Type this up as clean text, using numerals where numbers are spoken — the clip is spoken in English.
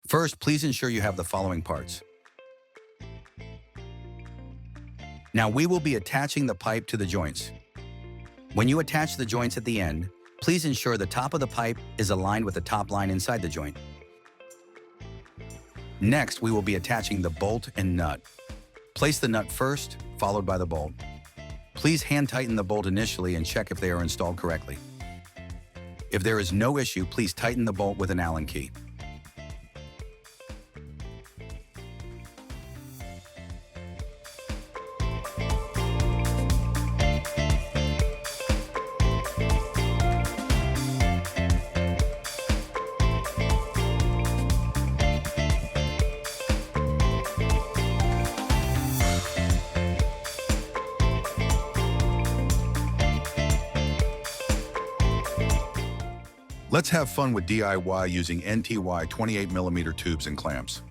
First, please ensure you have the following parts. Now we will be attaching the pipe to the joints. When you attach the joints at the end, please ensure the top of the pipe is aligned with the top line inside the joint. Next, we will be attaching the bolt and nut. Place the nut first, followed by the bolt. Please hand tighten the bolt initially and check if they are installed correctly. If there is no issue, please tighten the bolt with an Allen key. Let's have fun with DIY using NTY 28mm tubes and clamps.